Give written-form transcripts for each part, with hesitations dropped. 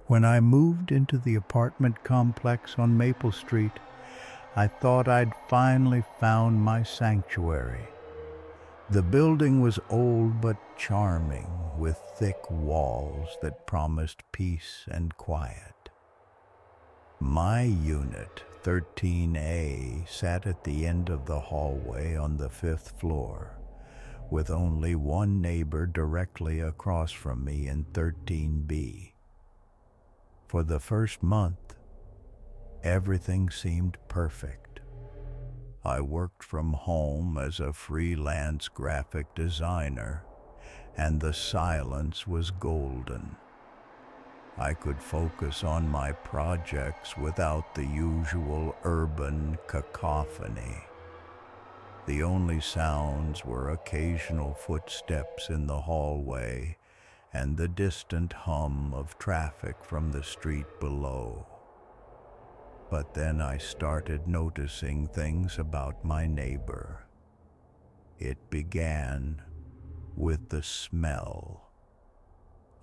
When I moved into the apartment complex on Maple Street, I thought I'd finally found my sanctuary. The building was old but charming, with thick walls that promised peace and quiet. My unit, 13A, sat at the end of the hallway on the 5th floor, with only one neighbor directly across from me in 13B. For the first month, everything seemed perfect. I worked from home as a freelance graphic designer, and the silence was golden. I could focus on my projects without the usual urban cacophony. The only sounds were occasional footsteps in the hallway and the distant hum of traffic from the street below. But then I started noticing things about my neighbor. It began with the smell,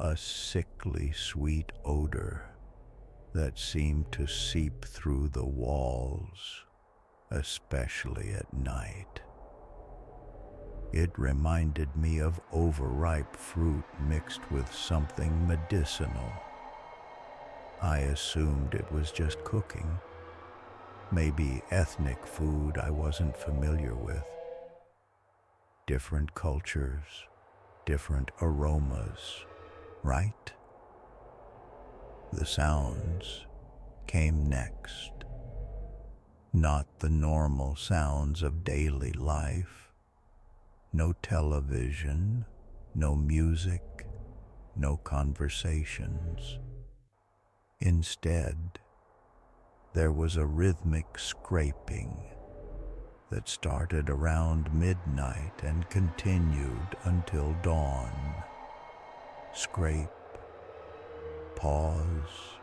a sickly sweet odor that seemed to seep through the walls, especially at night. It reminded me of overripe fruit mixed with something medicinal. I assumed it was just cooking, maybe ethnic food I wasn't familiar with. Different cultures, different aromas, right? The sounds came next. Not the normal sounds of daily life. No television, no music, no conversations. Instead, there was a rhythmic scraping that started around midnight and continued until dawn. Scrape, pause,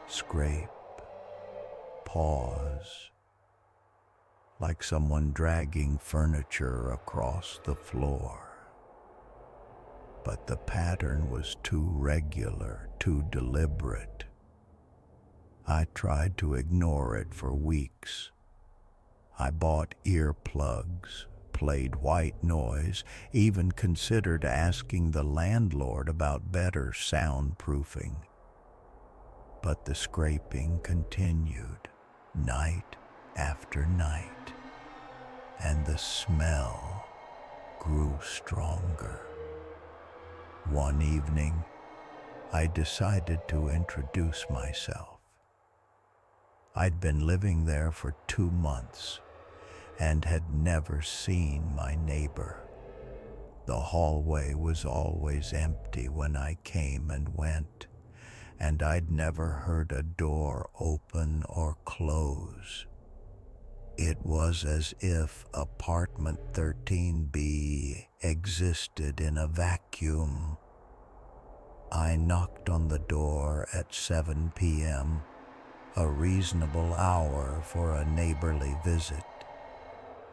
scrape, pause, like someone dragging furniture across the floor. But the pattern was too regular, too deliberate. I tried to ignore it for weeks. I bought earplugs, played white noise, even considered asking the landlord about better soundproofing. But the scraping continued, night after night, and the smell grew stronger. One evening, I decided to introduce myself. I'd been living there for 2 months and had never seen my neighbor. The hallway was always empty when I came and went, and I'd never heard a door open or close. It was as if apartment 13B existed in a vacuum. I knocked on the door at 7 p.m., a reasonable hour for a neighborly visit.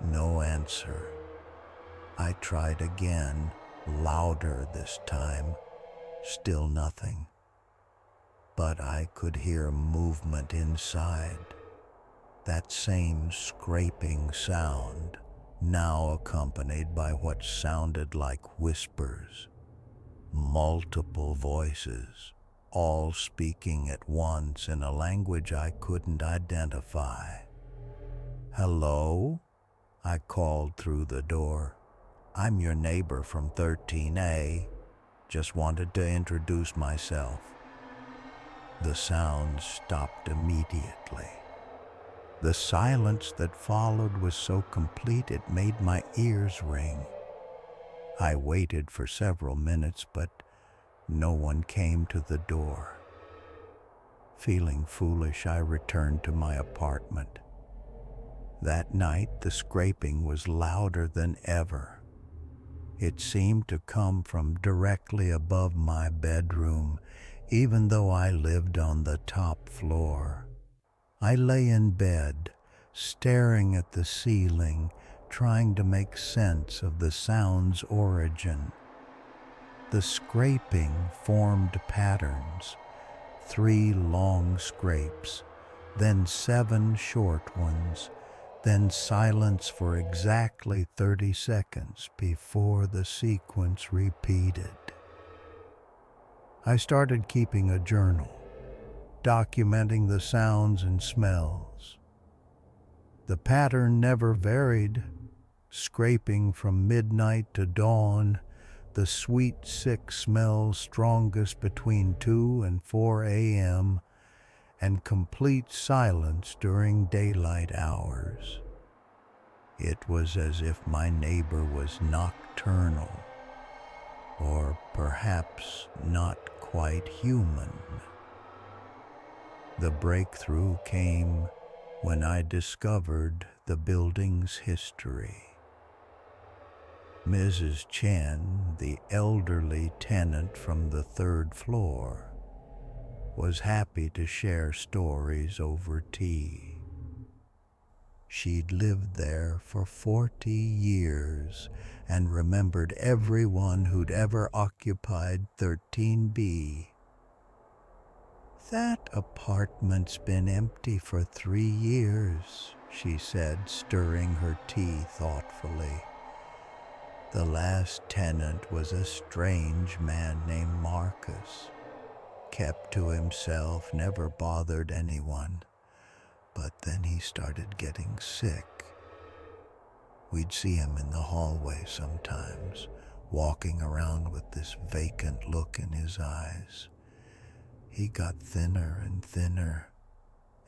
No answer. I tried again, louder this time. Still nothing. But I could hear movement inside. That same scraping sound, now accompanied by what sounded like whispers. Multiple voices, all speaking at once in a language I couldn't identify. "Hello?" I called through the door. "I'm your neighbor from 13A. Just wanted to introduce myself." The sound stopped immediately. The silence that followed was so complete it made my ears ring. I waited for several minutes, but no one came to the door. Feeling foolish, I returned to my apartment. That night, the scraping was louder than ever. It seemed to come from directly above my bedroom, even though I lived on the top floor. I lay in bed, staring at the ceiling, trying to make sense of the sound's origin. The scraping formed patterns, 3 long scrapes, then 7 short ones, then silence for exactly 30 seconds before the sequence repeated. I started keeping a journal, documenting the sounds and smells. The pattern never varied, scraping from midnight to dawn, the sweet, sick smell strongest between 2 and 4 a.m., and complete silence during daylight hours. It was as if my neighbor was nocturnal, or perhaps not quite human. The breakthrough came when I discovered the building's history. Mrs. Chen, the elderly tenant from the 3rd floor, was happy to share stories over tea. She'd lived there for 40 years and remembered everyone who'd ever occupied 13B. "That apartment's been empty for 3 years," she said, stirring her tea thoughtfully. "The last tenant was a strange man named Marcus. Kept to himself, never bothered anyone. But then he started getting sick. We'd see him in the hallway sometimes, walking around with this vacant look in his eyes. He got thinner and thinner,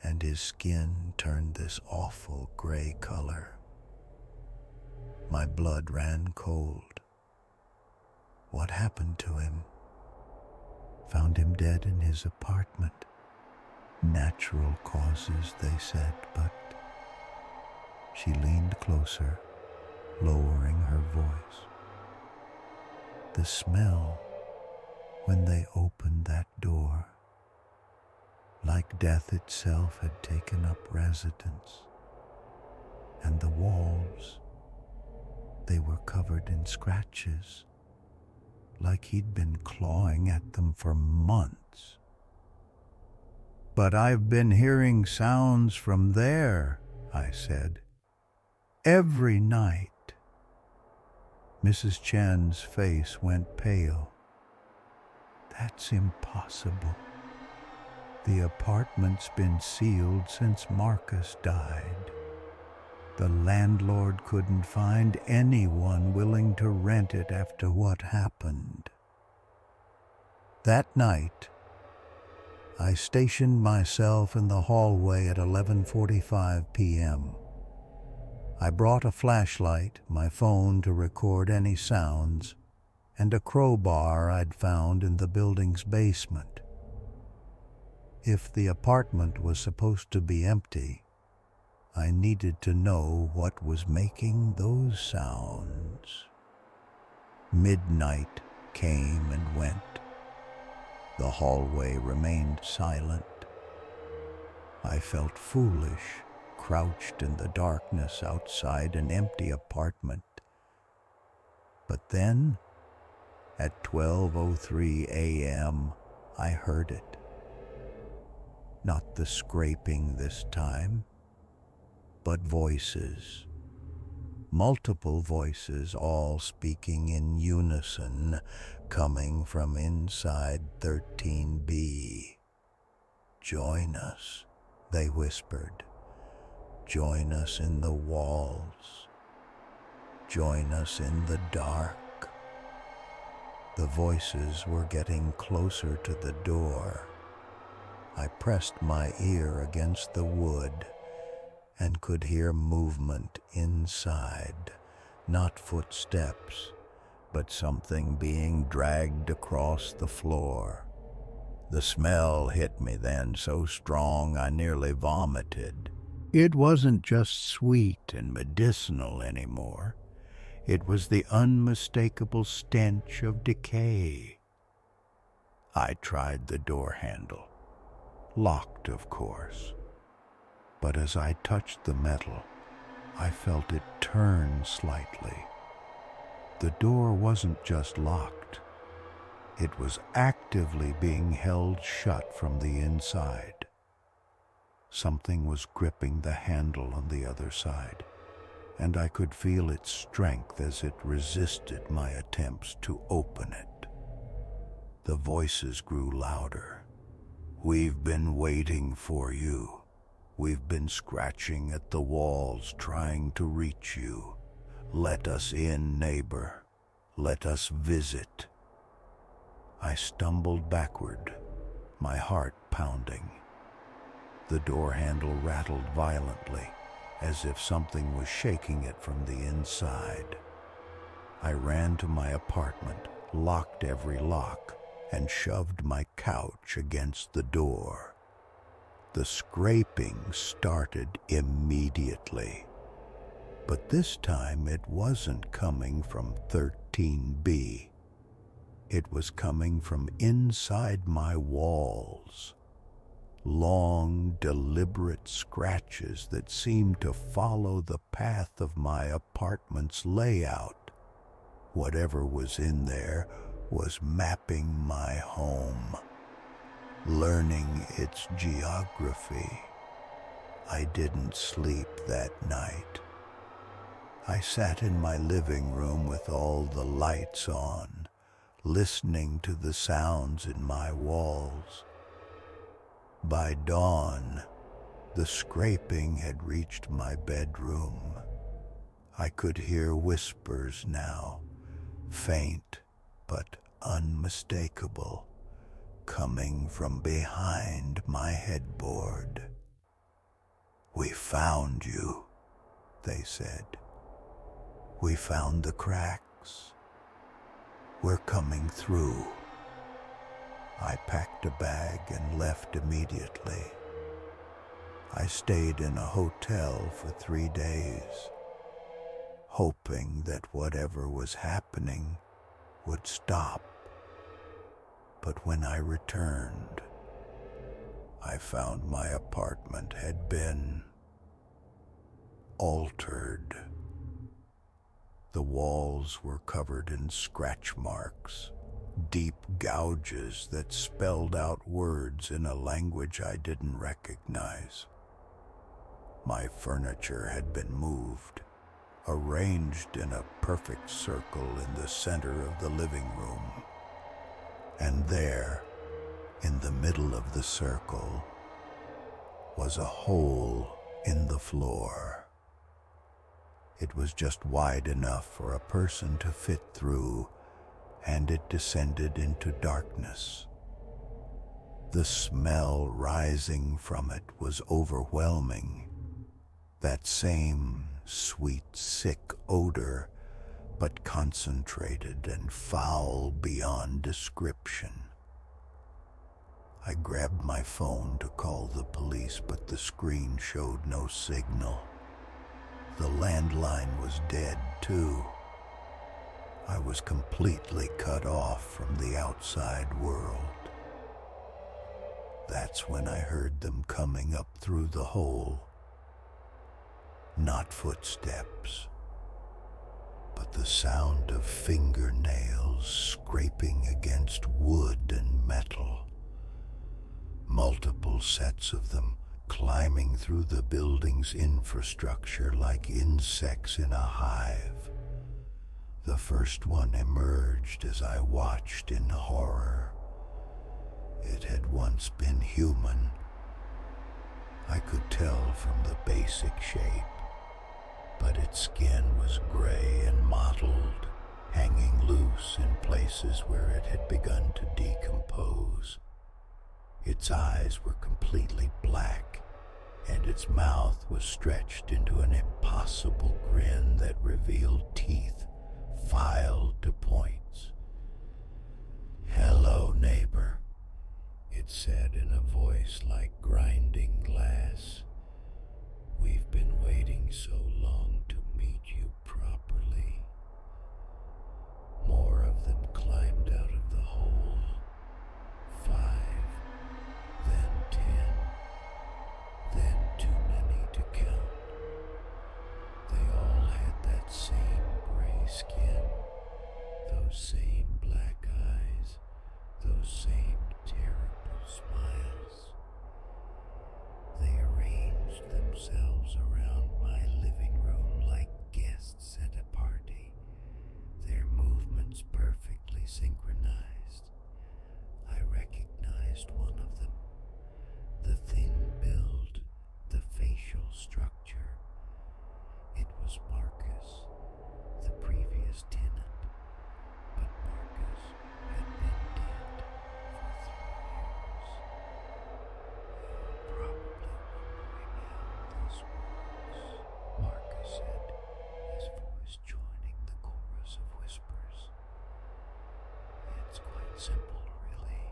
and his skin turned this awful gray color. My blood ran cold. What happened to him?" "Found him dead in his apartment. Natural causes, they said, but..." She leaned closer, lowering her voice. "The smell when they opened that door, like death itself had taken up residence. And the walls, they were covered in scratches, like he'd been clawing at them for months." "But I've been hearing sounds from there," I said. "Every night." Mrs. Chan's face went pale. "That's impossible. The apartment's been sealed since Marcus died. The landlord couldn't find anyone willing to rent it after what happened." That night, I stationed myself in the hallway at 11:45 p.m. I brought a flashlight, my phone to record any sounds, and a crowbar I'd found in the building's basement. If the apartment was supposed to be empty, I needed to know what was making those sounds. Midnight came and went. The hallway remained silent. I felt foolish, crouched in the darkness outside an empty apartment. But then, at 12:03 a.m., I heard it. Not the scraping this time, but voices. Multiple voices, all speaking in unison, coming from inside 13B. "Join us," they whispered. "Join us in the walls. Join us in the dark." The voices were getting closer to the door. I pressed my ear against the wood and could hear movement inside, not footsteps, but something being dragged across the floor. The smell hit me then so strong I nearly vomited. It wasn't just sweet and medicinal anymore. It was the unmistakable stench of decay. I tried the door handle. Locked, of course. But as I touched the metal, I felt it turn slightly. The door wasn't just locked. It was actively being held shut from the inside. Something was gripping the handle on the other side, and I could feel its strength as it resisted my attempts to open it. The voices grew louder. "We've been waiting for you. We've been scratching at the walls trying to reach you. Let us in, neighbor. Let us visit." I stumbled backward, my heart pounding. The door handle rattled violently, as if something was shaking it from the inside. I ran to my apartment, locked every lock, and shoved my couch against the door. The scraping started immediately, but this time it wasn't coming from 13B. It was coming from inside my walls. Long, deliberate scratches that seemed to follow the path of my apartment's layout. Whatever was in there was mapping my home, learning its geography. I didn't sleep that night. I sat in my living room with all the lights on, listening to the sounds in my walls. By dawn, the scraping had reached my bedroom. I could hear whispers now, faint but unmistakable, coming from behind my headboard. "We found you," they said. "We found the cracks. We're coming through." I packed a bag and left immediately. I stayed in a hotel for 3 days, hoping that whatever was happening would stop. But when I returned, I found my apartment had been altered. The walls were covered in scratch marks, deep gouges that spelled out words in a language I didn't recognize. My furniture had been moved, arranged in a perfect circle in the center of the living room. And there, in the middle of the circle, was a hole in the floor. It was just wide enough for a person to fit through, and it descended into darkness. The smell rising from it was overwhelming. That same sweet, sick odor, but concentrated and foul beyond description. I grabbed my phone to call the police, but the screen showed no signal. The landline was dead, too. I was completely cut off from the outside world. That's when I heard them coming up through the hole. Not footsteps, but the sound of fingernails scraping against wood and metal. Multiple sets of them climbing through the building's infrastructure like insects in a hive. The first one emerged as I watched in horror. It had once been human. I could tell from the basic shape, but its skin was gray and mottled, hanging loose in places where it had begun to decompose. Its eyes were completely black, and its mouth was stretched into an impossible grin that revealed teeth filed to points. "Hello, neighbor," it said in a voice like grinding glass. "We've been waiting so long to meet you properly." More of them climbed out of the hole. 5, then 10, then too many to count. They all had that same gray synchronized. I recognized one of them. The thin build, the facial structure. It was Marcus, the previous tenant, but Marcus had been dead for 3 years. You're probably wondering how this works, Marcus said, his voice joining the chorus of whispers. It's quite simple, really.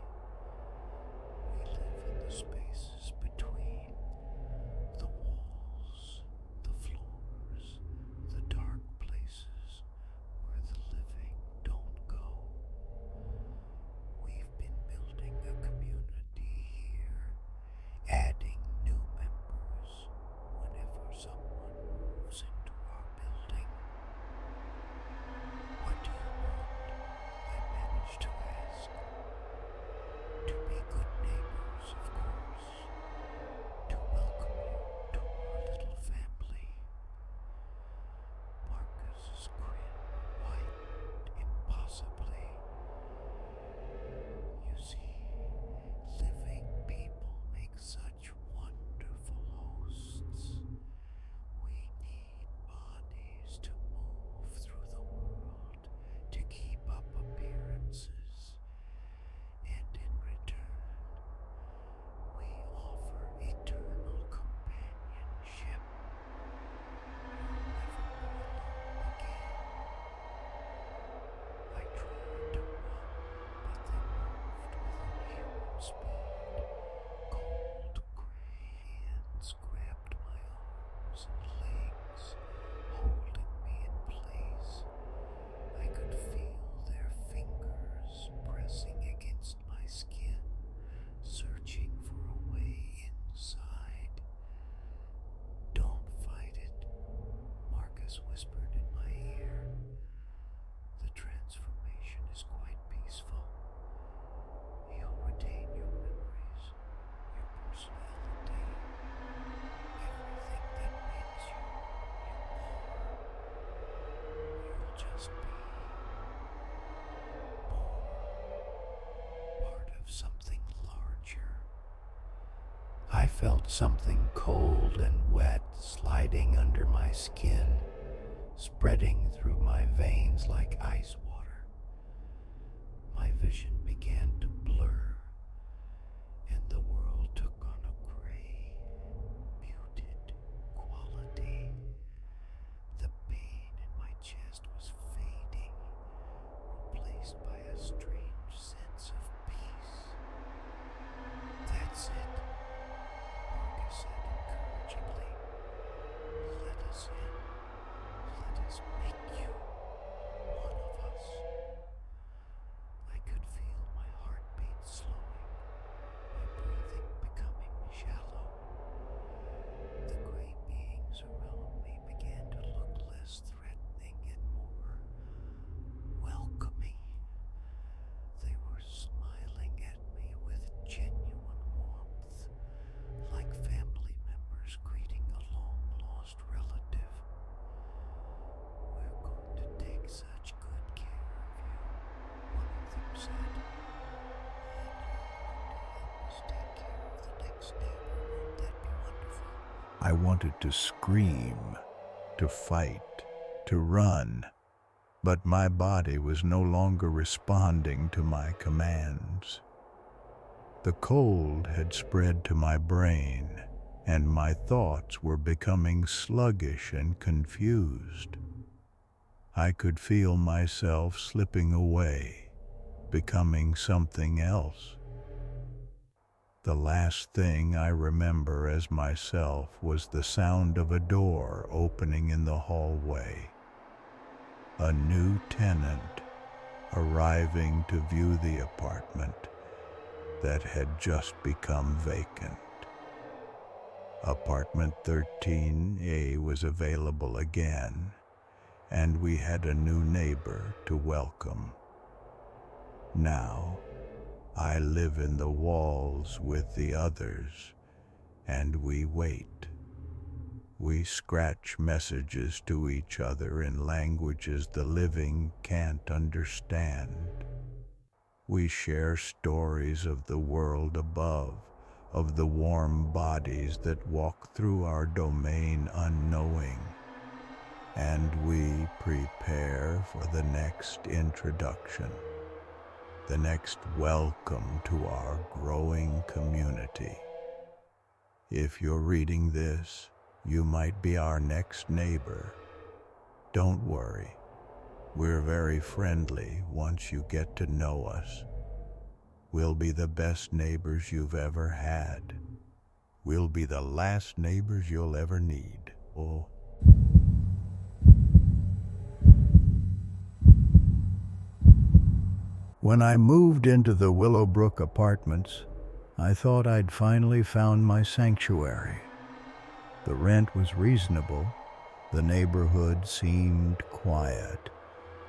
We live in the spaces between the walls, the floors, the dark places where the living don't go. We've been building a community here, adding new members whenever someone moves into our building. What do you want? I managed to ask. To be good neighbors, of course. To welcome you to our little family. Marcus's grin widened impossibly. You see, living people make such wonderful hosts. We need bodies to move through the world, to keep up appearances, and in return, we offer eternal companionship. You'll never be alone again. I tried to run, but they moved with unhuman speed. Cold gray hands grabbed my arms and legs, holding me in place. I could feel their fingers pressing against my skin, searching for a way inside. Don't fight it, Marcus whispered in my ear. The transformation is quite peaceful. You'll retain your memories, your personality, everything that makes you are. You'll just be more part of something larger. I felt something cold and wet sliding under my skin, spreading through my veins like ice water. My vision began to blur, and the world took on a gray, muted quality. The pain in my chest was fading, replaced by a strange sense of peace. That's it, Marcus said encouragingly. Let us in. Let us make you one of us. I could feel my heartbeat slowing, my breathing becoming shallow. The gray beings around me began to look less threatening and more welcoming. They were smiling at me with genuine warmth, like family members greeting a long-lost relative. We're going to take such good care of you, one of them said. And you're going to help us take care of the next neighbor. Won't that be wonderful? I wanted to scream, to fight, to run, but my body was no longer responding to my commands. The cold had spread to my brain, and my thoughts were becoming sluggish and confused. I could feel myself slipping away, becoming something else. The last thing I remember as myself was the sound of a door opening in the hallway. A new tenant arriving to view the apartment that had just become vacant. Apartment 13A was available again, and we had a new neighbor to welcome. Now, I live in the walls with the others, and we wait. We scratch messages to each other in languages the living can't understand. We share stories of the world above, of the warm bodies that walk through our domain unknowing, and we prepare for the next introduction, the next welcome to our growing community. If you're reading this, you might be our next neighbor. Don't worry, we're very friendly once you get to know us. We'll be the best neighbors you've ever had. We'll be the last neighbors you'll ever need. Oh. When I moved into the Willowbrook apartments, I thought I'd finally found my sanctuary. The rent was reasonable, the neighborhood seemed quiet,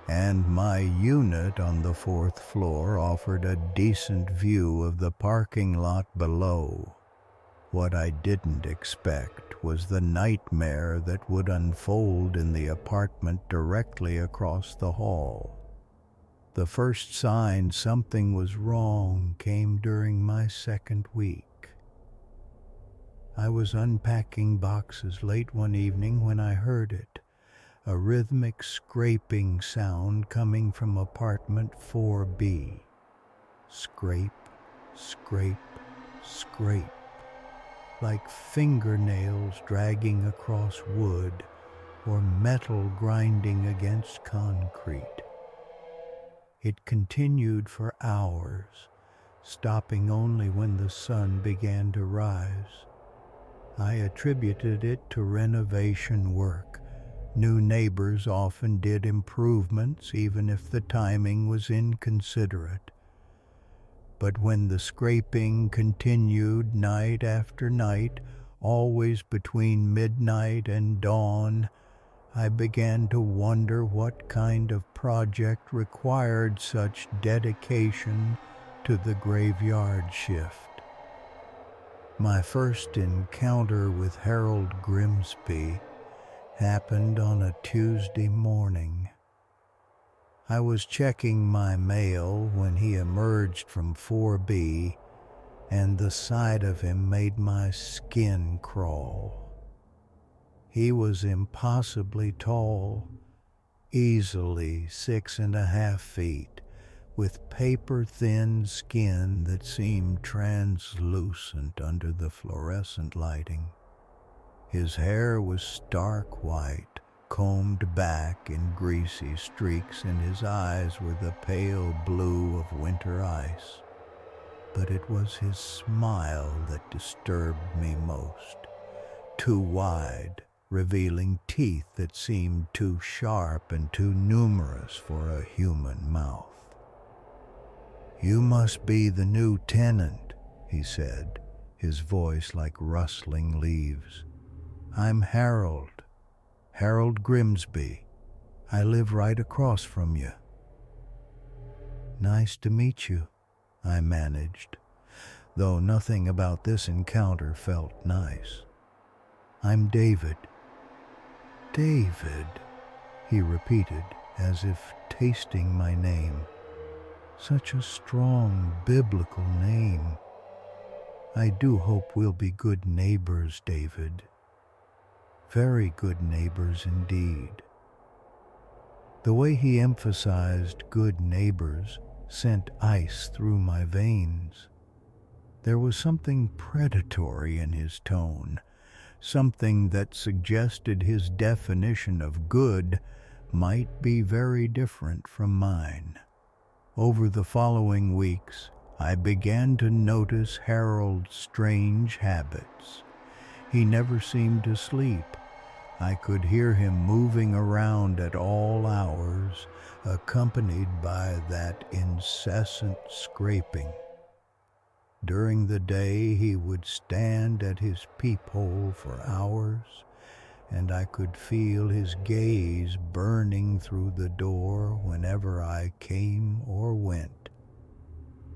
and my unit on the 4th floor offered a decent view of the parking lot below. What I didn't expect was the nightmare that would unfold in the apartment directly across the hall. The first sign something was wrong came during my 2nd week. I was unpacking boxes late one evening when I heard it, a rhythmic scraping sound coming from apartment 4B. Scrape, scrape, scrape, like fingernails dragging across wood or metal grinding against concrete. It continued for hours, stopping only when the sun began to rise. I attributed it to renovation work. New neighbors often did improvements, even if the timing was inconsiderate. But when the scraping continued night after night, always between midnight and dawn, I began to wonder what kind of project required such dedication to the graveyard shift. My first encounter with Harold Grimsby happened on a Tuesday morning. I was checking my mail when he emerged from 4B, and the sight of him made my skin crawl. He was impossibly tall, easily 6.5 feet, with paper-thin skin that seemed translucent under the fluorescent lighting. His hair was stark white, combed back in greasy streaks, and his eyes were the pale blue of winter ice. But it was his smile that disturbed me most. Too wide, revealing teeth that seemed too sharp and too numerous for a human mouth. "You must be the new tenant," he said, his voice like rustling leaves. "I'm Harold Grimsby. I live right across from you." "Nice to meet you," I managed, though nothing about this encounter felt nice. "I'm David." "David," he repeated, as if tasting my name. "Such a strong biblical name. I do hope we'll be good neighbors, David. Very good neighbors indeed." The way he emphasized good neighbors sent ice through my veins. There was something predatory in his tone, something that suggested his definition of good might be very different from mine. Over the following weeks, I began to notice Harold's strange habits. He never seemed to sleep. I could hear him moving around at all hours, accompanied by that incessant scraping. During the day, he would stand at his peephole for hours, and I could feel his gaze burning through the door whenever I came or went.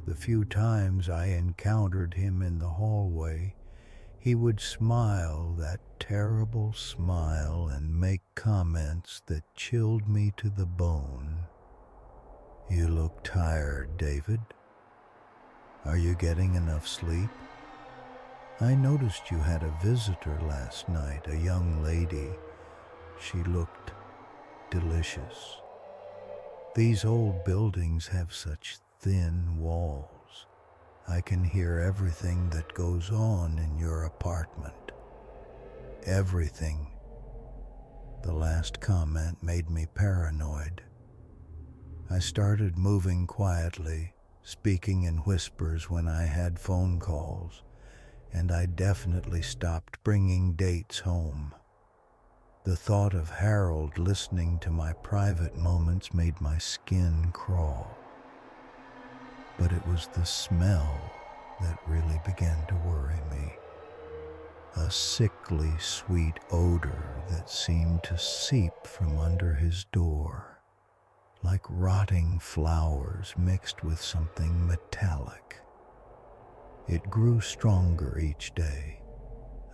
The few times I encountered him in the hallway, he would smile that terrible smile and make comments that chilled me to the bone. You look tired, David. Are you getting enough sleep? I noticed you had a visitor last night, a young lady. She looked delicious. These old buildings have such thin walls. I can hear everything that goes on in your apartment. Everything. The last comment made me paranoid. I started moving quietly, speaking in whispers when I had phone calls, and I definitely stopped bringing dates home. The thought of Harold listening to my private moments made my skin crawl. But it was the smell that really began to worry me. A sickly sweet odor that seemed to seep from under his door, like rotting flowers mixed with something metallic. It grew stronger each day,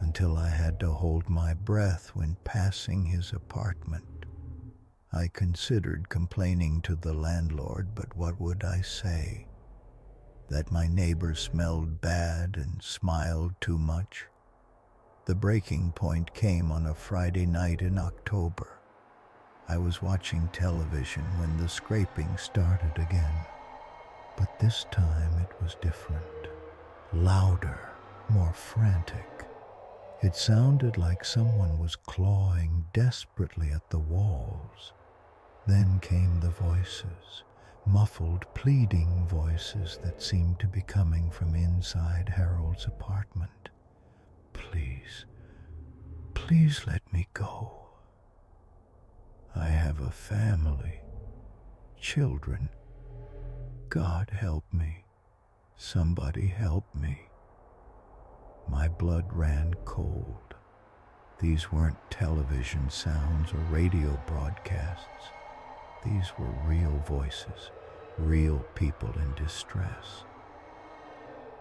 until I had to hold my breath when passing his apartment. I considered complaining to the landlord, but what would I say? That my neighbor smelled bad and smiled too much? The breaking point came on a Friday night in October. I was watching television when the scraping started again. But this time it was different. Louder, more frantic. It sounded like someone was clawing desperately at the walls. Then came the voices, muffled, pleading voices that seemed to be coming from inside Harold's apartment. Please, please let me go. I have a family, children. God help me. Somebody help me. My blood ran cold. These weren't television sounds or radio broadcasts. These were real voices, real people in distress.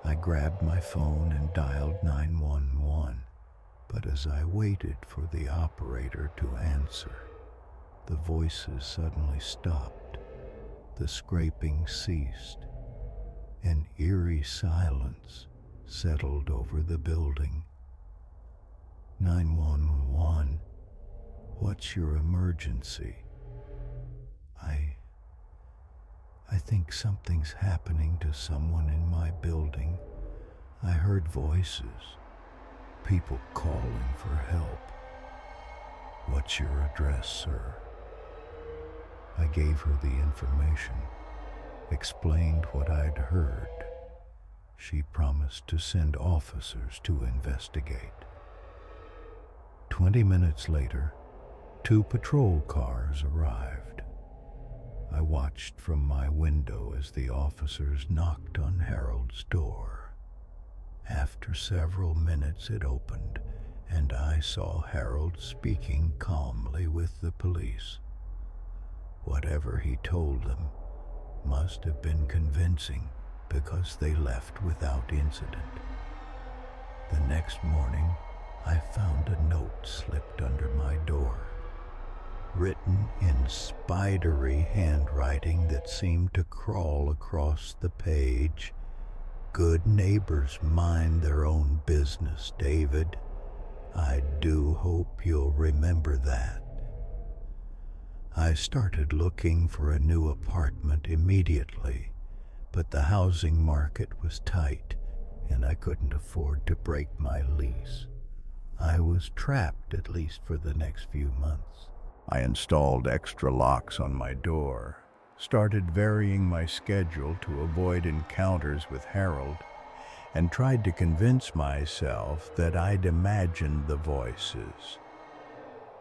I grabbed my phone and dialed 911, but as I waited for the operator to answer, the voices suddenly stopped. The scraping ceased. An eerie silence settled over the building. 911, what's your emergency? I think something's happening to someone in my building. I heard voices, people calling for help. What's your address, sir? I gave her the information, explained what I'd heard. She promised to send officers to investigate. 20 minutes later, 2 patrol cars arrived. I watched from my window as the officers knocked on Harold's door. After several minutes it opened, and I saw Harold speaking calmly with the police. Whatever he told them must have been convincing, because they left without incident. The next morning, I found a note slipped under my door, written in spidery handwriting that seemed to crawl across the page. Good neighbors mind their own business, David. I do hope you'll remember that. I started looking for a new apartment immediately, but the housing market was tight, and I couldn't afford to break my lease. I was trapped, at least for the next few months. I installed extra locks on my door, started varying my schedule to avoid encounters with Harold, and tried to convince myself that I'd imagined the voices.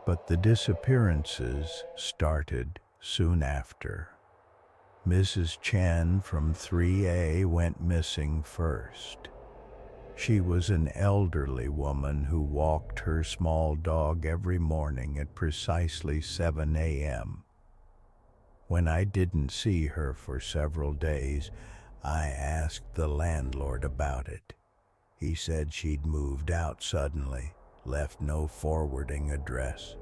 But the disappearances started soon after. Mrs. Chen from 3A went missing first. She was an elderly woman who walked her small dog every morning at precisely 7 a.m. When I didn't see her for several days, I asked the landlord about it. He said she'd moved out suddenly, left no forwarding address.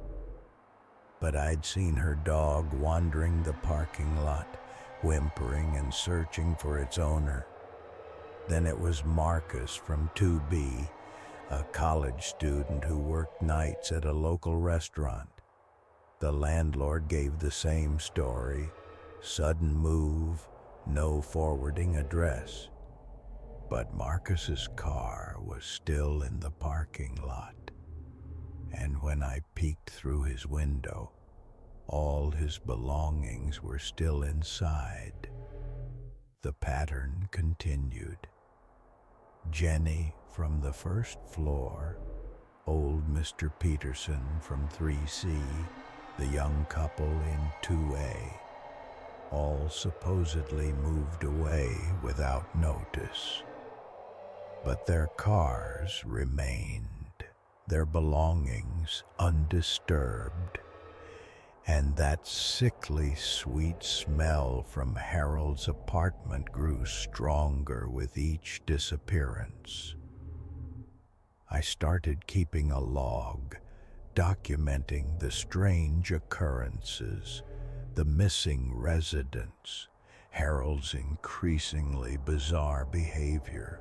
But I'd seen her dog wandering the parking lot, whimpering and searching for its owner. Then it was Marcus from 2B, a college student who worked nights at a local restaurant. The landlord gave the same story: sudden move, no forwarding address. But Marcus's car was still in the parking lot, and when I peeked through his window, all his belongings were still inside. The pattern continued. Jenny from the first floor, old Mr. Peterson from 3C, the young couple in 2A, all supposedly moved away without notice. But their cars remained, their belongings undisturbed, and that sickly sweet smell from Harold's apartment grew stronger with each disappearance. I started keeping a log, documenting the strange occurrences, the missing residents, Harold's increasingly bizarre behavior.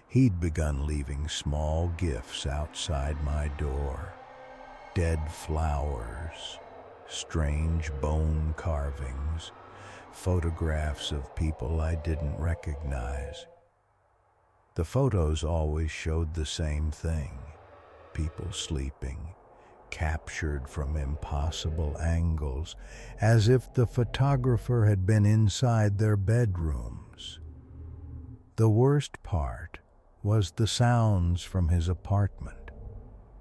He'd begun leaving small gifts outside my door: dead flowers, strange bone carvings, photographs of people I didn't recognize. The photos always showed the same thing: people sleeping, captured from impossible angles, as if the photographer had been inside their bedrooms. The worst part was the sounds from his apartment.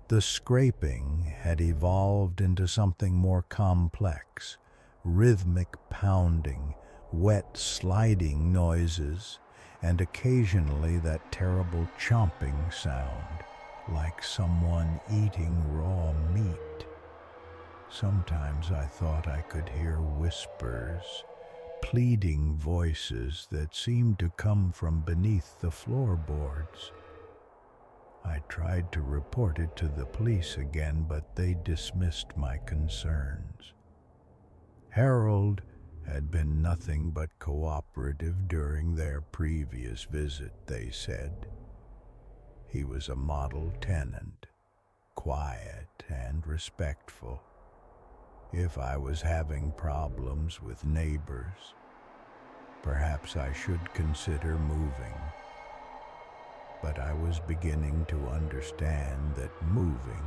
The scraping had evolved into something more complex: rhythmic pounding, wet sliding noises, and occasionally that terrible chomping sound, like someone eating raw meat. Sometimes I thought I could hear whispers, pleading voices that seemed to come from beneath the floorboards. I tried to report it to the police again, but they dismissed my concerns. Harold had been nothing but cooperative during their previous visit, they said. He was a model tenant, quiet and respectful. If I was having problems with neighbors, perhaps I should consider moving. But I was beginning to understand that moving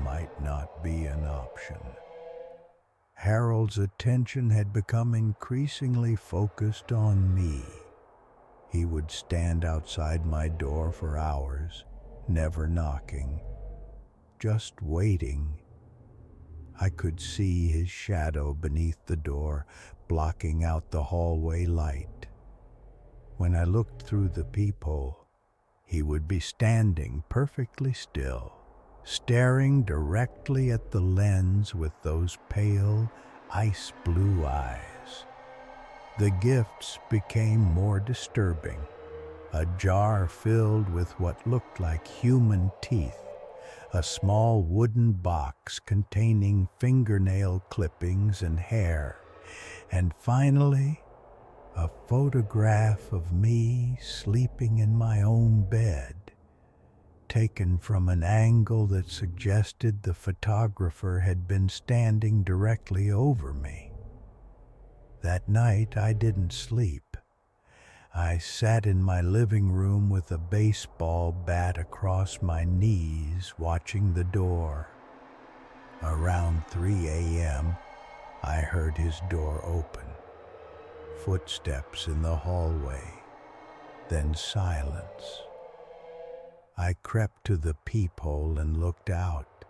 might not be an option. Harold's attention had become increasingly focused on me. He would stand outside my door for hours, never knocking, just waiting. I could see his shadow beneath the door, blocking out the hallway light. When I looked through the peephole, he would be standing perfectly still, staring directly at the lens with those pale, ice-blue eyes. The gifts became more disturbing: a jar filled with what looked like human teeth, a small wooden box containing fingernail clippings and hair, and finally, a photograph of me sleeping in my own bed, taken from an angle that suggested the photographer had been standing directly over me. That night I didn't sleep. I sat in my living room with a baseball bat across my knees, watching the door. Around 3 a.m., I heard his door open. Footsteps in the hallway, then silence. I crept to the peephole and looked out.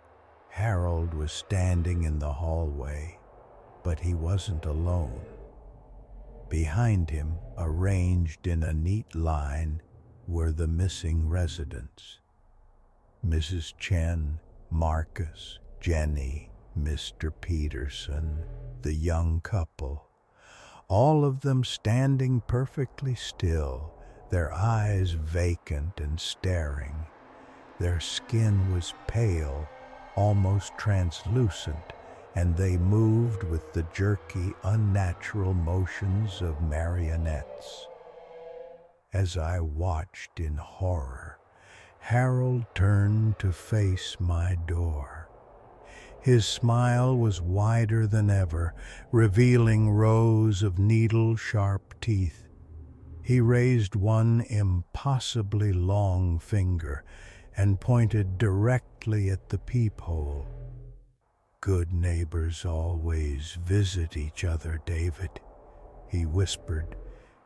Harold was standing in the hallway, but he wasn't alone. Behind him, arranged in a neat line, were the missing residents: Mrs. Chen, Marcus, Jenny, Mr. Peterson, the young couple, all of them standing perfectly still, their eyes vacant and staring. Their skin was pale, almost translucent, and they moved with the jerky, unnatural motions of marionettes. As I watched in horror, Harold turned to face my door. His smile was wider than ever, revealing rows of needle-sharp teeth. He raised one impossibly long finger and pointed directly at the peephole. "Good neighbors always visit each other, David," he whispered,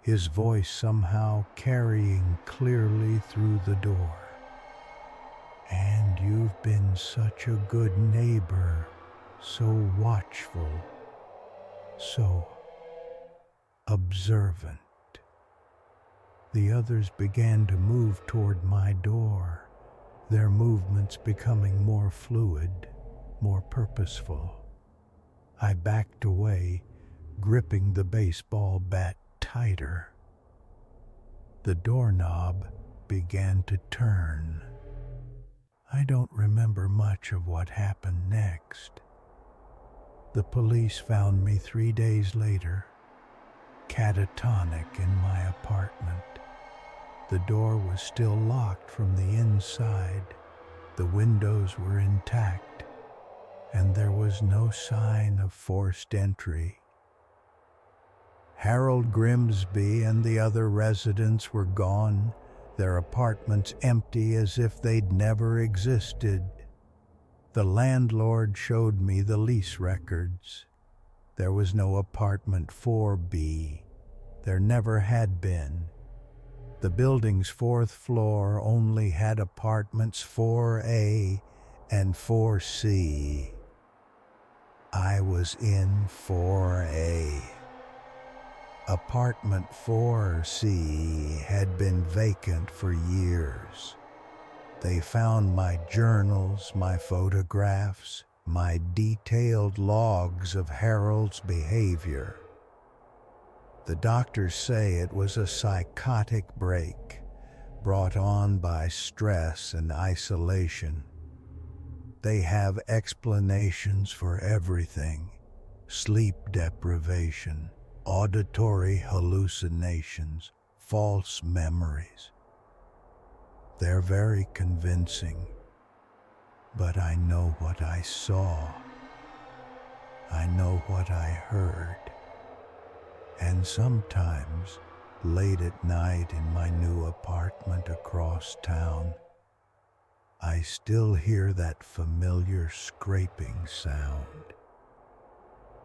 his voice somehow carrying clearly through the door. "And you've been such a good neighbor, so watchful, so observant." The others began to move toward my door, their movements becoming more fluid, more purposeful. I backed away, gripping the baseball bat tighter. The doorknob began to turn. I don't remember much of what happened next. The police found me 3 days later, catatonic in my apartment. The door was still locked from the inside, the windows were intact, and there was no sign of forced entry. Harold Grimsby and the other residents were gone, their apartments empty as if they'd never existed. The landlord showed me the lease records. There was no apartment 4B. There never had been. The building's 4th floor only had apartments 4A and 4C. I was in 4A. Apartment 4C had been vacant for years. They found my journals, my photographs, my detailed logs of Harold's behavior. The doctors say it was a psychotic break, brought on by stress and isolation. They have explanations for everything: sleep deprivation, auditory hallucinations, false memories. They're very convincing, but I know what I saw. I know what I heard. And sometimes, late at night in my new apartment across town, I still hear that familiar scraping sound.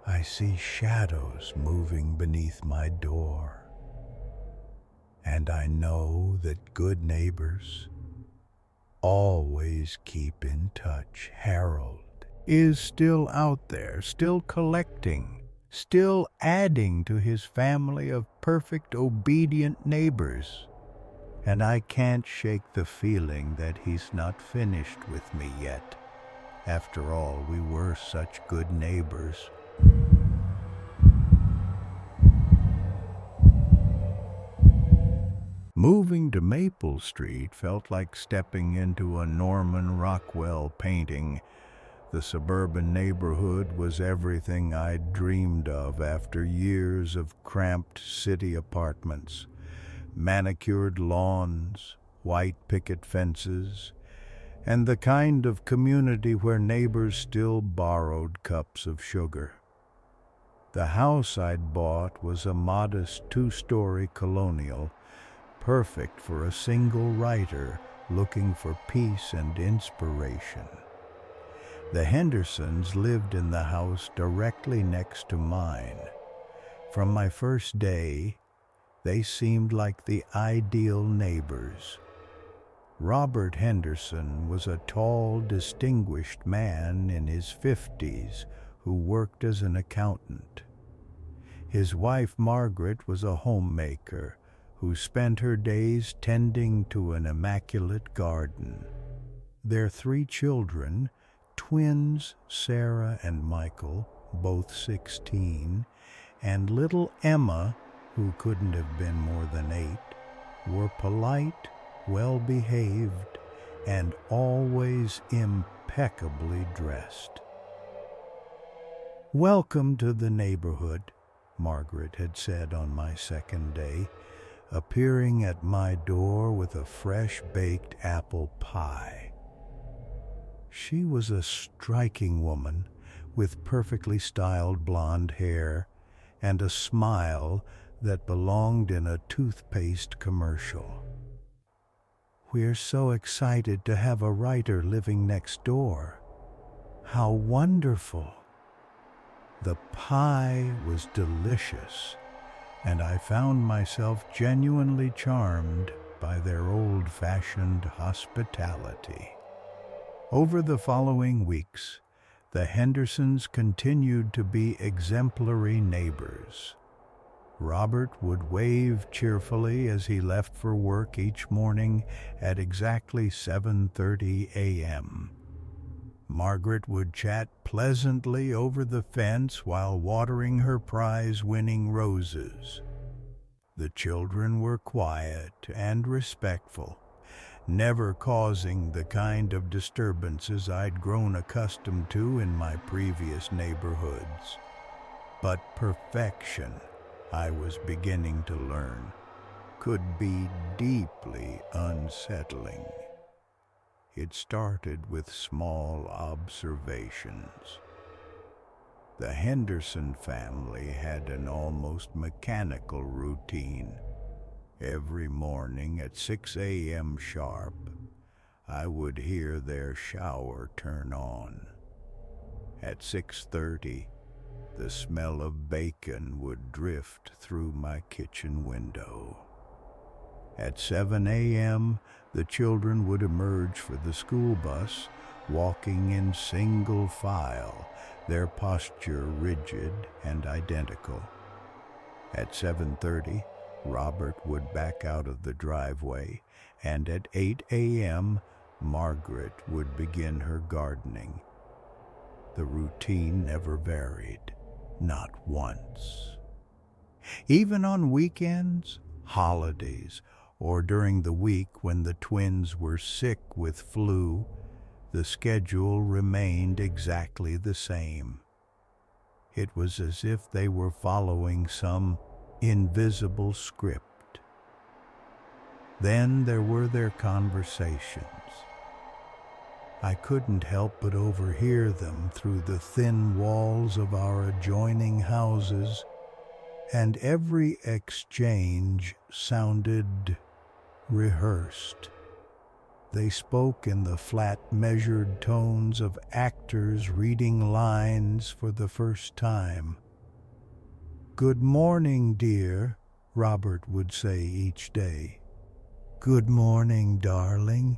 I see shadows moving beneath my door. And I know that good neighbors always keep in touch. Harold is still out there, still collecting, still adding to his family of perfect, obedient neighbors. And I can't shake the feeling that he's not finished with me yet. After all, we were such good neighbors. Moving to Maple Street felt like stepping into a Norman Rockwell painting. The suburban neighborhood was everything I'd dreamed of after years of cramped city apartments. Manicured lawns, white picket fences, and the kind of community where neighbors still borrowed cups of sugar. The house I'd bought was a modest 2-story colonial, perfect for a single writer looking for peace and inspiration. The Hendersons lived in the house directly next to mine. From my first day, they seemed like the ideal neighbors. Robert Henderson was a tall, distinguished man in his 50s who worked as an accountant. His wife Margaret was a homemaker who spent her days tending to an immaculate garden. Their 3 children, twins Sarah and Michael, both 16, and little Emma, who couldn't have been more than 8, were polite, well-behaved, and always impeccably dressed. "Welcome to the neighborhood," Margaret had said on my second day, appearing at my door with a fresh-baked apple pie. She was a striking woman with perfectly styled blonde hair and a smile that belonged in a toothpaste commercial. "We're so excited to have a writer living next door. How wonderful!" The pie was delicious, and I found myself genuinely charmed by their old-fashioned hospitality. Over the following weeks, the Hendersons continued to be exemplary neighbors. Robert would wave cheerfully as he left for work each morning at exactly 7:30 a.m. Margaret would chat pleasantly over the fence while watering her prize-winning roses. The children were quiet and respectful, never causing the kind of disturbances I'd grown accustomed to in my previous neighborhoods. But perfection, I was beginning to learn, could be deeply unsettling. It started with small observations. The Henderson family had an almost mechanical routine. Every morning at 6 a.m. sharp, I would hear their shower turn on. At 6:30, the smell of bacon would drift through my kitchen window. At 7 a.m., the children would emerge for the school bus, walking in single file, their posture rigid and identical. At 7:30, Robert would back out of the driveway, and at 8 a.m., Margaret would begin her gardening. The routine never varied, not once. Even on weekends, holidays, or during the week when the twins were sick with flu, the schedule remained exactly the same. It was as if they were following some invisible script. Then there were their conversations. I couldn't help but overhear them through the thin walls of our adjoining houses, and every exchange sounded rehearsed. They spoke in the flat, measured tones of actors reading lines for the first time. "Good morning, dear," Robert would say each day. "Good morning, darling.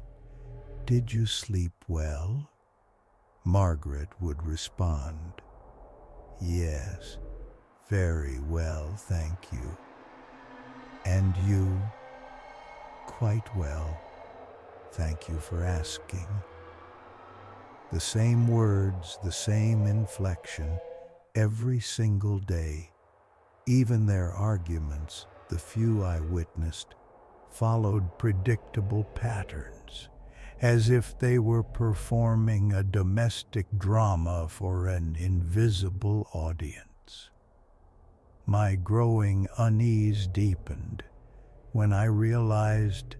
Did you sleep well?" Margaret would respond, "Yes, very well, thank you." "And you?" "Quite well. Thank you for asking." The same words, the same inflection, every single day. Even their arguments, the few I witnessed, followed predictable patterns, as if they were performing a domestic drama for an invisible audience. My growing unease deepened when I realized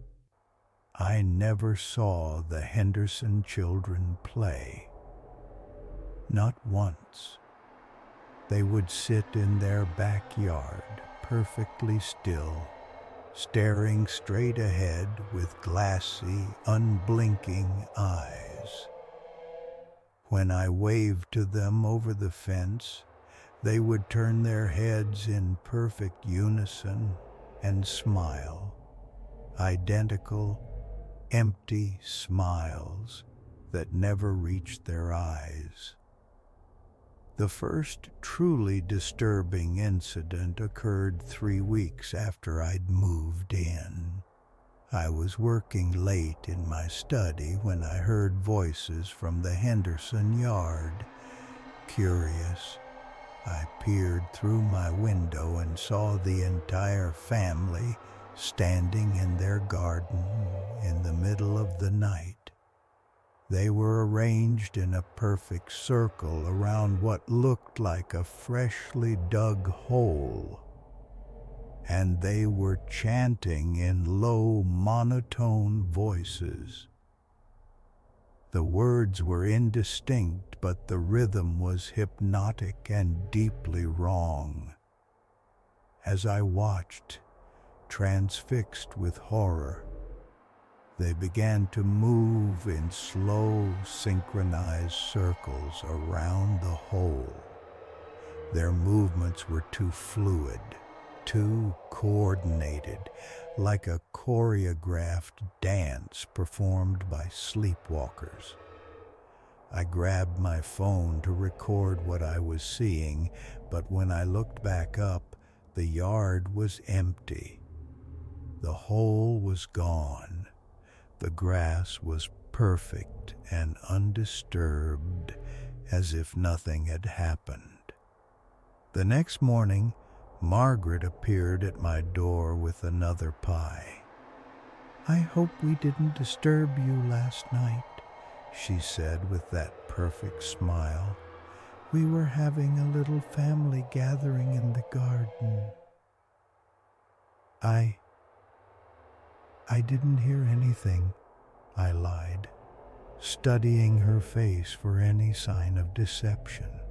I never saw the Henderson children play. Not once. They would sit in their backyard, perfectly still, staring straight ahead with glassy, unblinking eyes. When I waved to them over the fence, they would turn their heads in perfect unison and smile. Identical, empty smiles that never reached their eyes. The first truly disturbing incident occurred 3 weeks after I'd moved in. I was working late in my study when I heard voices from the Henderson yard. Curious, I peered through my window and saw the entire family standing in their garden in the middle of the night. They were arranged in a perfect circle around what looked like a freshly dug hole, and they were chanting in low, monotone voices. The words were indistinct, but the rhythm was hypnotic and deeply wrong. As I watched, transfixed with horror, they began to move in slow, synchronized circles around the hole. Their movements were too fluid, too coordinated, like a choreographed dance performed by sleepwalkers. I grabbed my phone to record what I was seeing, but when I looked back up, the yard was empty. The hole was gone. The grass was perfect and undisturbed, as if nothing had happened. The next morning, Margaret appeared at my door with another pie. "I hope we didn't disturb you last night," she said with that perfect smile. "We were having a little family gathering in the garden." I didn't hear anything," I lied, studying her face for any sign of deception.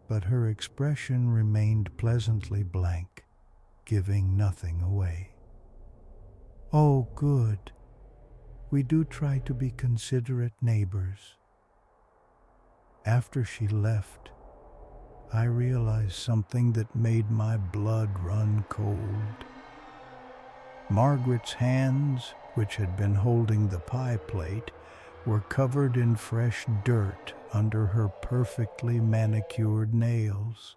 But her expression remained pleasantly blank, giving nothing away. "Oh, good. We do try to be considerate neighbors." After she left, I realized something that made my blood run cold. Margaret's hands, which had been holding the pie plate, were covered in fresh dirt under her perfectly manicured nails.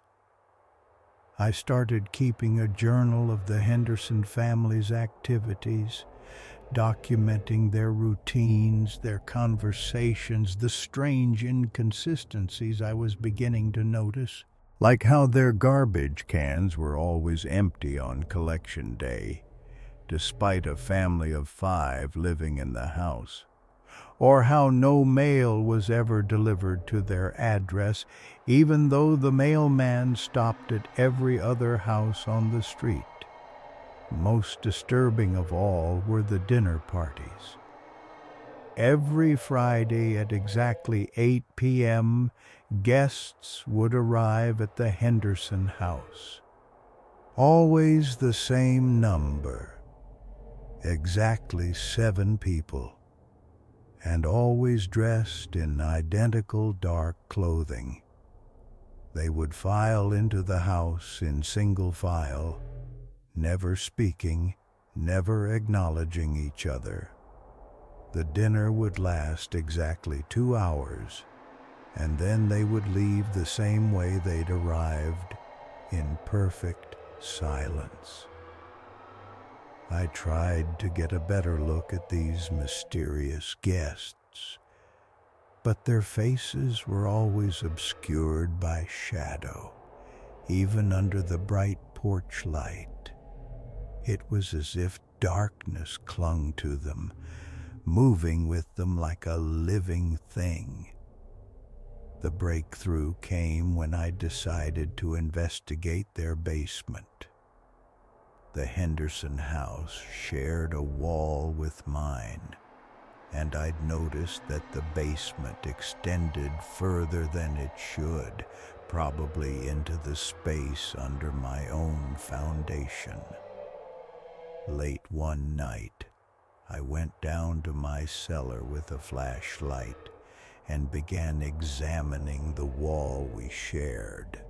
I started keeping a journal of the Henderson family's activities, documenting their routines, their conversations, the strange inconsistencies I was beginning to notice, like how their garbage cans were always empty on collection day, despite a family of 5 living in the house, or how no mail was ever delivered to their address, even though the mailman stopped at every other house on the street. Most disturbing of all were the dinner parties. Every Friday at exactly 8 p.m., guests would arrive at the Henderson house. Always the same number. Exactly 7 people, and always dressed in identical dark clothing. They would file into the house in single file, never speaking, never acknowledging each other. The dinner would last exactly 2 hours, and then they would leave the same way they'd arrived, in perfect silence. I tried to get a better look at these mysterious guests, but their faces were always obscured by shadow, even under the bright porch light. It was as if darkness clung to them, moving with them like a living thing. The breakthrough came when I decided to investigate their basement. The Henderson house shared a wall with mine, and I'd noticed that the basement extended further than it should, probably into the space under my own foundation. Late one night, I went down to my cellar with a flashlight and began examining the wall we shared.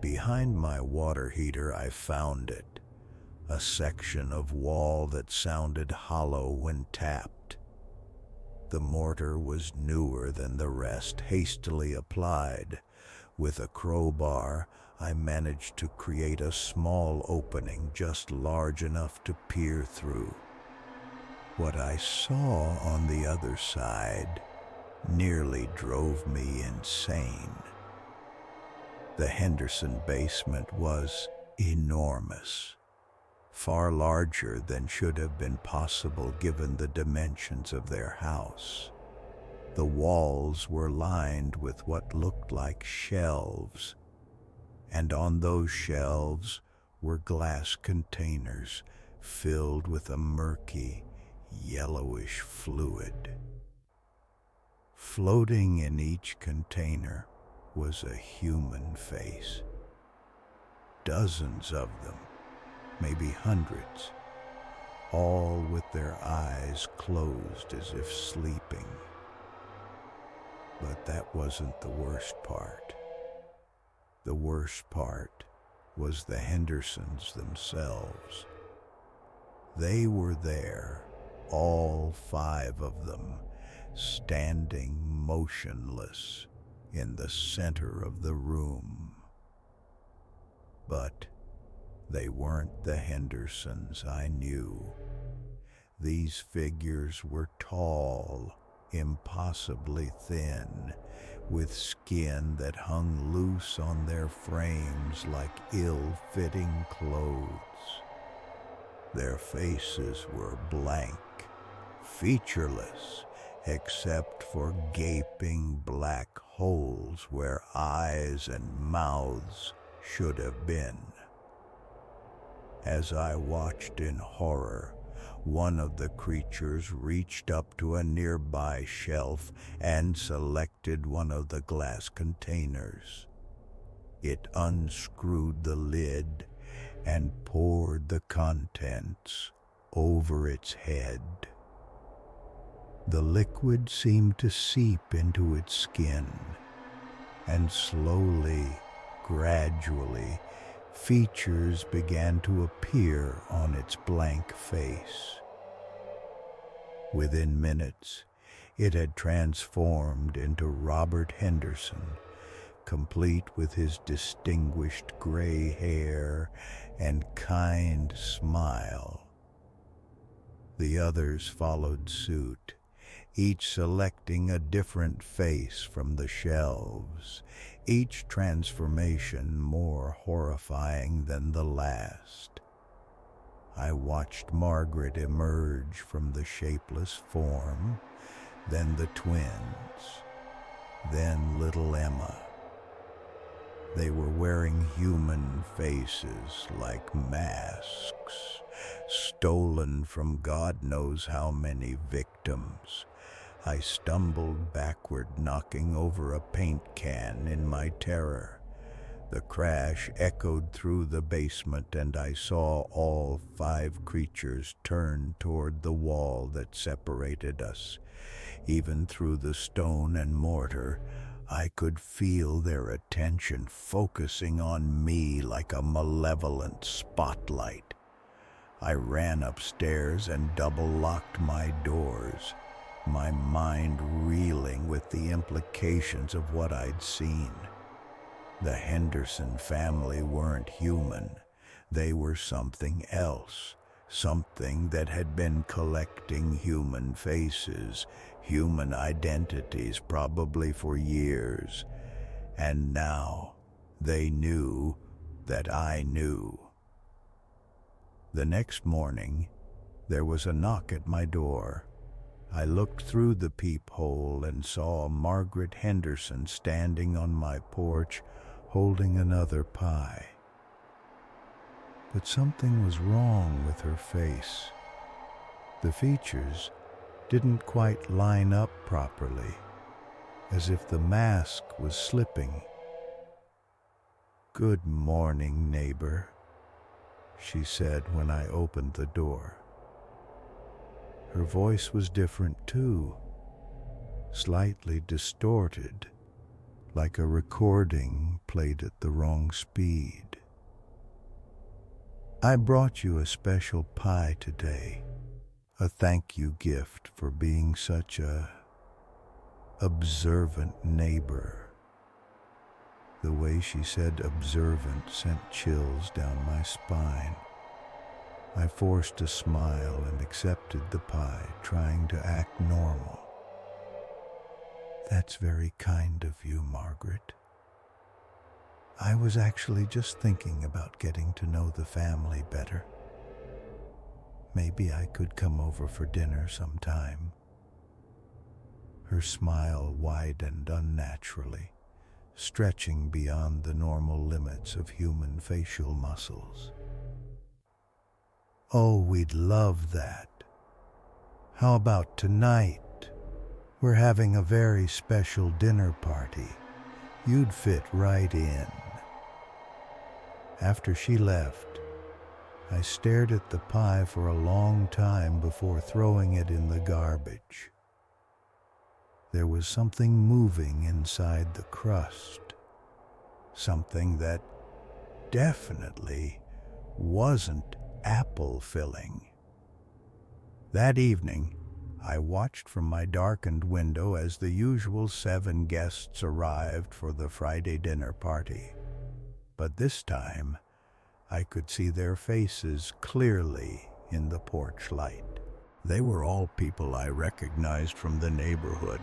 Behind my water heater, I found it. A section of wall that sounded hollow when tapped. The mortar was newer than the rest, hastily applied. With a crowbar, I managed to create a small opening just large enough to peer through. What I saw on the other side nearly drove me insane. The Henderson basement was enormous. Far larger than should have been possible given the dimensions of their house. The walls were lined with what looked like shelves, and on those shelves were glass containers filled with a murky, yellowish fluid. Floating in each container was a human face. Dozens of them, maybe hundreds, all with their eyes closed as if sleeping. But that wasn't the worst part. The worst part was the Hendersons themselves. They were there, all 5 of them, standing motionless in the center of the room. But they weren't the Hendersons I knew. These figures were tall, impossibly thin, with skin that hung loose on their frames like ill-fitting clothes. Their faces were blank, featureless, except for gaping black holes where eyes and mouths should have been. As I watched in horror, one of the creatures reached up to a nearby shelf and selected one of the glass containers. It unscrewed the lid and poured the contents over its head. The liquid seemed to seep into its skin, and slowly, gradually, features began to appear on its blank face. Within minutes, it had transformed into Robert Henderson, complete with his distinguished gray hair and kind smile. The others followed suit, each selecting a different face from the shelves, each transformation more horrifying than the last. I watched Margaret emerge from the shapeless form, then the twins, then little Emma. They were wearing human faces like masks, stolen from God knows how many victims. I stumbled backward, knocking over a paint can in my terror. The crash echoed through the basement, and I saw all 5 creatures turn toward the wall that separated us. Even through the stone and mortar, I could feel their attention focusing on me like a malevolent spotlight. I ran upstairs and double-locked my doors, my mind reeling with the implications of what I'd seen. The Henderson family weren't human. They were something else, something that had been collecting human faces, human identities probably for years. And now they knew that I knew. The next morning, there was a knock at my door. I looked through the peephole and saw Margaret Henderson standing on my porch holding another pie. But something was wrong with her face. The features didn't quite line up properly, as if the mask was slipping. "Good morning, neighbor," she said when I opened the door. Her voice was different too, slightly distorted, like a recording played at the wrong speed. "I brought you a special pie today, a thank you gift for being such a observant neighbor." The way she said observant sent chills down my spine. I forced a smile and accepted the pie, trying to act normal. "That's very kind of you, Margaret. I was actually just thinking about getting to know the family better. Maybe I could come over for dinner sometime." Her smile widened unnaturally, stretching beyond the normal limits of human facial muscles. "Oh, we'd love that. How about tonight? We're having a very special dinner party. You'd fit right in." After she left, I stared at the pie for a long time before throwing it in the garbage. There was something moving inside the crust, something that definitely wasn't apple filling. That evening, I watched from my darkened window as the usual 7 guests arrived for the Friday dinner party. But this time, I could see their faces clearly in the porch light. They were all people I recognized from the neighborhood.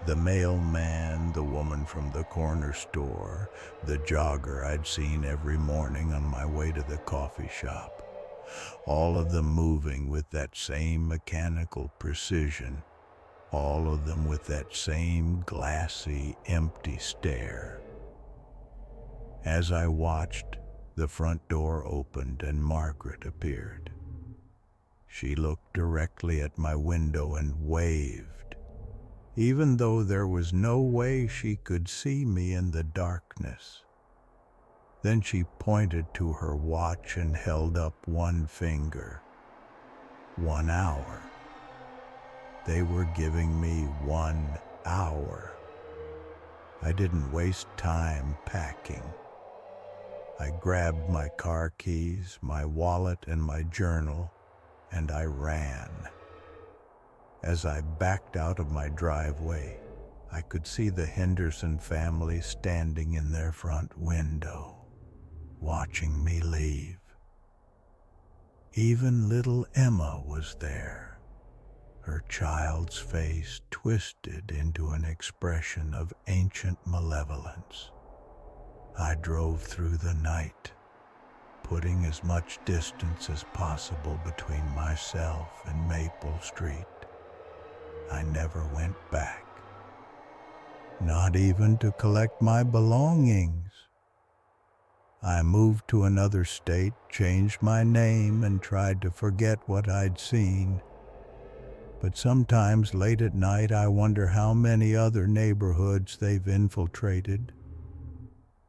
The mailman, the woman from the corner store, the jogger I'd seen every morning on my way to the coffee shop. All of them moving with that same mechanical precision. All of them with that same glassy, empty stare. As I watched, the front door opened and Margaret appeared. She looked directly at my window and waved, even though there was no way she could see me in the darkness. Then she pointed to her watch and held up one finger. 1 hour. They were giving me 1 hour. I didn't waste time packing. I grabbed my car keys, my wallet, and my journal, and I ran. As I backed out of my driveway, I could see the Henderson family standing in their front window, watching me leave. Even little Emma was there, her child's face twisted into an expression of ancient malevolence. I drove through the night, putting as much distance as possible between myself and Maple Street. I never went back, not even to collect my belongings. I moved to another state, changed my name, and tried to forget what I'd seen. But sometimes late at night I wonder how many other neighborhoods they've infiltrated.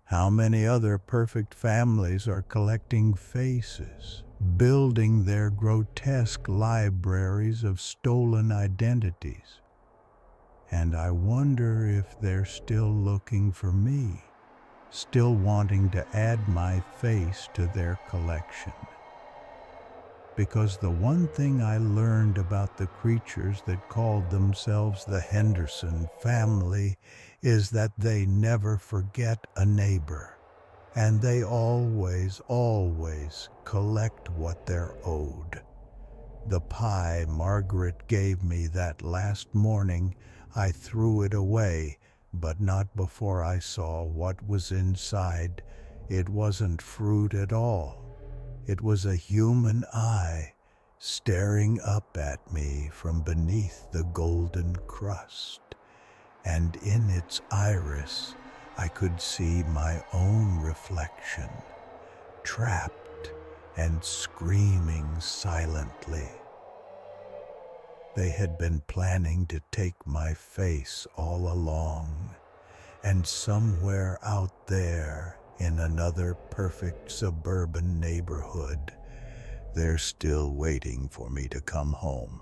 How many other perfect families are collecting faces, building their grotesque libraries of stolen identities. And I wonder if they're still looking for me, still wanting to add my face to their collection. Because the one thing I learned about the creatures that called themselves the Henderson family is that they never forget a neighbor, and they always collect what they're owed. The pie Margaret gave me that last morning, I threw it away, but not before I saw what was inside. It wasn't fruit at all. It was a human eye staring up at me from beneath the golden crust, and in its iris I could see my own reflection, trapped and screaming silently. They had been planning to take my face all along, and somewhere out there in another perfect suburban neighborhood, they're still waiting for me to come home.